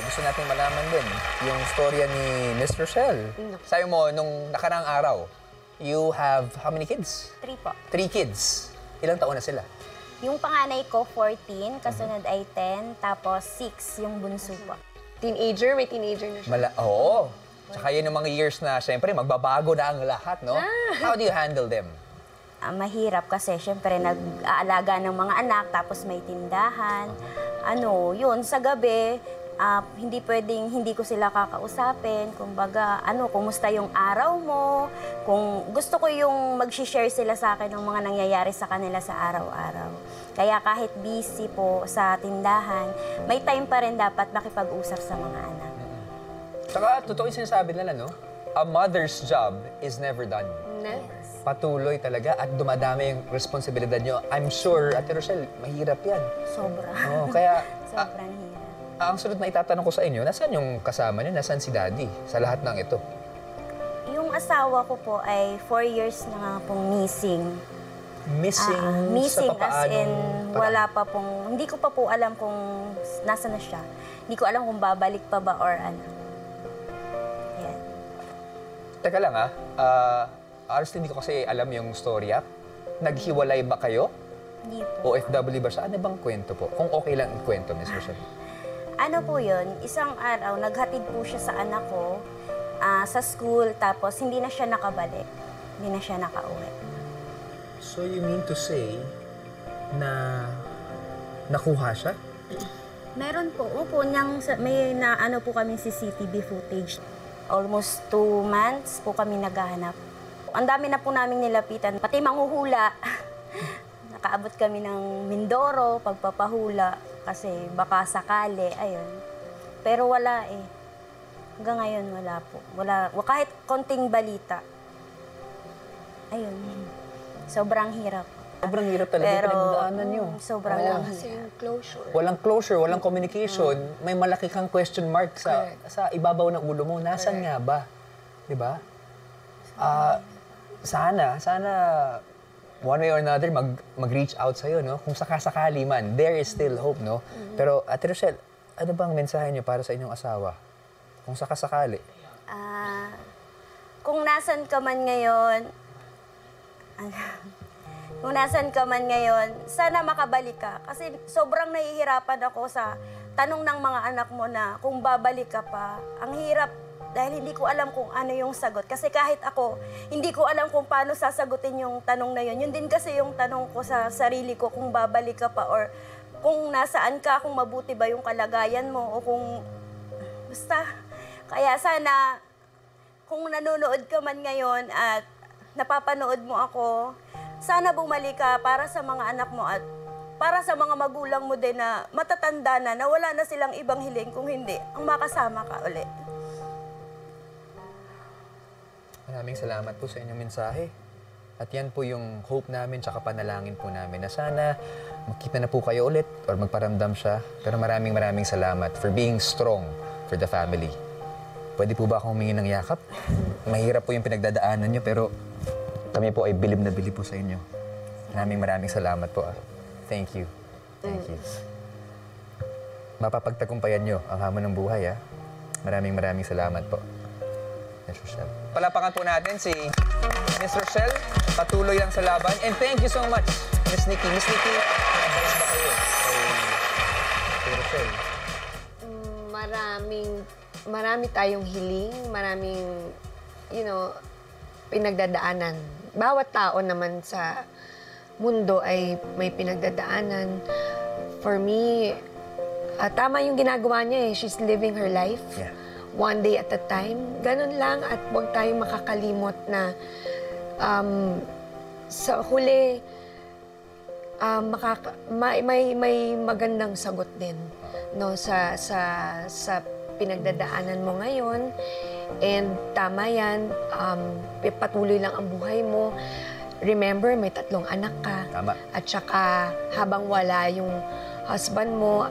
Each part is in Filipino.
gusto natin malaman din yung storya ni Miss Rochelle. Sabi mo, nung nakarang araw, you have how many kids? 3 po. 3 kids. Ilang taon na sila? Yung panganay ko, 14, kasunod ay 10, tapos 6 yung bunso po. Teenager? May teenager na siya. Oo. Tsaka yun yung mga years na, syempre, magbabago na ang lahat, no? How do you handle them? Mahirap kasi, syempre, nag-aalaga ng mga anak, tapos may tindahan. Yun, sa gabi, hindi pwedeng hindi ko sila kakausapin. Kumbaga, kumusta yung araw mo? Kung gusto ko yung mag-share sila sa akin ng mga nangyayari sa kanila sa araw-araw. Kaya kahit busy po sa tindahan, may time pa rin dapat makipag-usap sa mga anak. Tsaka, totoo yung sinasabi nila, no? A mother's job is never done. Never. Patuloy talaga at dumadami yung responsibilidad nyo. I'm sure, Ate Rochelle, mahirap yan. Sobra. Kaya, Sobrang hirap. ang sunod na itatanong ko sa inyo, nasaan yung kasama niyo? Nasaan si Daddy sa lahat ng ito? Yung asawa ko po ay 4 years na nga pong missing. sa Missing as in papaanong wala pa pong, hindi ko pa po alam kung nasa na siya. Hindi ko alam kung babalik pa ba or ano. Yan. Teka lang honestly, hindi ko kasi alam yung storya. Naghiwalay ba kayo? Hindi po. OFW ba siya? Ano bang kwento po? Kung okay lang ikwento, Miss Rochelle. Ano po yun, isang araw, naghatid po siya sa anak ko sa school, tapos hindi na siya nakabalik. Hindi na siya nakauwi. So you mean to say na nakuha siya? Meron po. Opo, may po kami CCTV footage. Almost 2 months po kami naghahanap. Ang dami na po naming nilapitan, pati manghuhula. Nakaabot kami ng Mindoro, pagpapahula, kasi baka sakali, ayun. Pero wala eh. Hanggang ngayon wala po. Wala, kahit konting balita. Ayun. Sobrang hirap. Sobrang hirap talaga yung pinagdaanan nyo. Sobrang Oo. hirap. Kasi yung closure. Walang closure, walang communication. May malaki kang question mark sa ibabaw ng ulo mo. Nasaan nga ba? Di ba? Sana, one way or another, mag-reach out sa'yo, no? Kung sakasakali man, there is still hope, no? Pero, Ate Rochelle, ano bang mensahe niyo para sa inyong asawa? Kung sakasakali. Kung nasan ka man ngayon, sana makabalik ka. Kasi sobrang nahihirapan ako sa tanong ng mga anak mo na kung babalik ka pa. Ang hirap dahil hindi ko alam kung ano yung sagot. Kasi kahit ako, hindi ko alam kung paano sasagutin yung tanong na yun. Yun din kasi yung tanong ko sa sarili ko kung babalik ka pa or kung nasaan ka, kung mabuti ba yung kalagayan mo o kung basta. Kaya sana kung nanonood ka man ngayon at napapanood mo ako, sana bumalik ka para sa mga anak mo at para sa mga magulang mo din na matatanda na wala na silang ibang hiling kung hindi ang makasama ka ulit. Maraming salamat po sa inyong mensahe. At yan po yung hope namin tsaka panalangin po namin na sana magkita na po kayo ulit or magparamdam siya. Pero maraming salamat for being strong for the family. Pwede po ba akong humingi ng yakap? Mahirap po yung pinagdadaanan nyo pero kami po ay bilib na bilib po sa inyo. Maraming salamat po. Thank you. Thank you. Mapapagtagumpayan nyo ang hamon ng buhay. Maraming salamat po. Miss Rochelle. Palapakan po natin si Miss Rochelle. Patuloy lang sa laban. And thank you so much, Miss Nikki. Miss Nikki, advice ba kayo kay Rochelle? Marami tayong hiling, maraming, pinagdadaanan. Bawat tao naman sa mundo ay may pinagdadaanan. For me, tama yung ginagawa niya eh. She's living her life. Yeah. One day at a time. Ganun lang at huwag tayong makakalimot na sa huli, may magandang sagot din no sa pinagdadaanan mo ngayon. And tama yan, patuloy lang ang buhay mo. Remember, may 3 anak ka. Tama. At saka habang wala yung husband mo,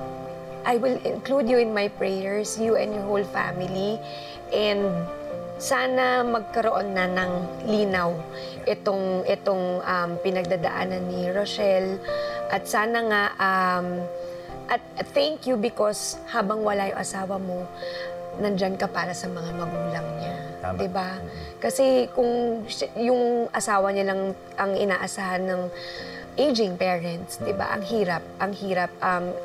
I will include you in my prayers, you and your whole family. And sana magkaroon na ng linaw itong pinagdadaanan ni Rochelle. At sana nga At thank you because habang wala yung asawa mo, nandyan ka para sa mga magulang niya. Tama. Diba? Kasi kung yung asawa niya lang ang inaasahan ng aging parents, diba? Ang hirap.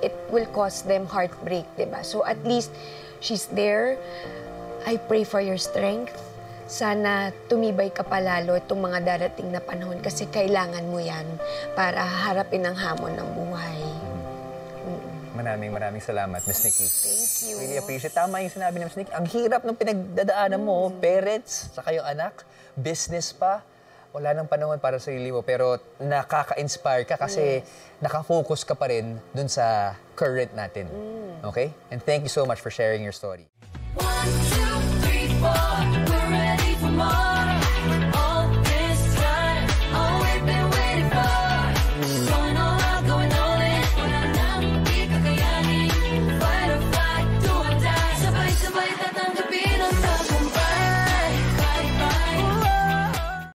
It will cause them heartbreak, diba? So at least she's there. I pray for your strength. Sana tumibay ka palalo itong mga darating na panahon kasi kailangan mo yan para harapin ang hamon ng buhay. Maraming salamat, Miss Nikki. Thank you. Really appreciate. Tama yung sinabi ni Miss Nikki. Ang hirap ng pinagdadaanan mo, parents, saka yung anak, business pa. Wala nang panahon para sa sarili mo, pero nakaka-inspire ka kasi nakafocus ka pa rin dun sa current natin. Okay? And thank you so much for sharing your story. 1, 2, 3, 4, we're ready for more.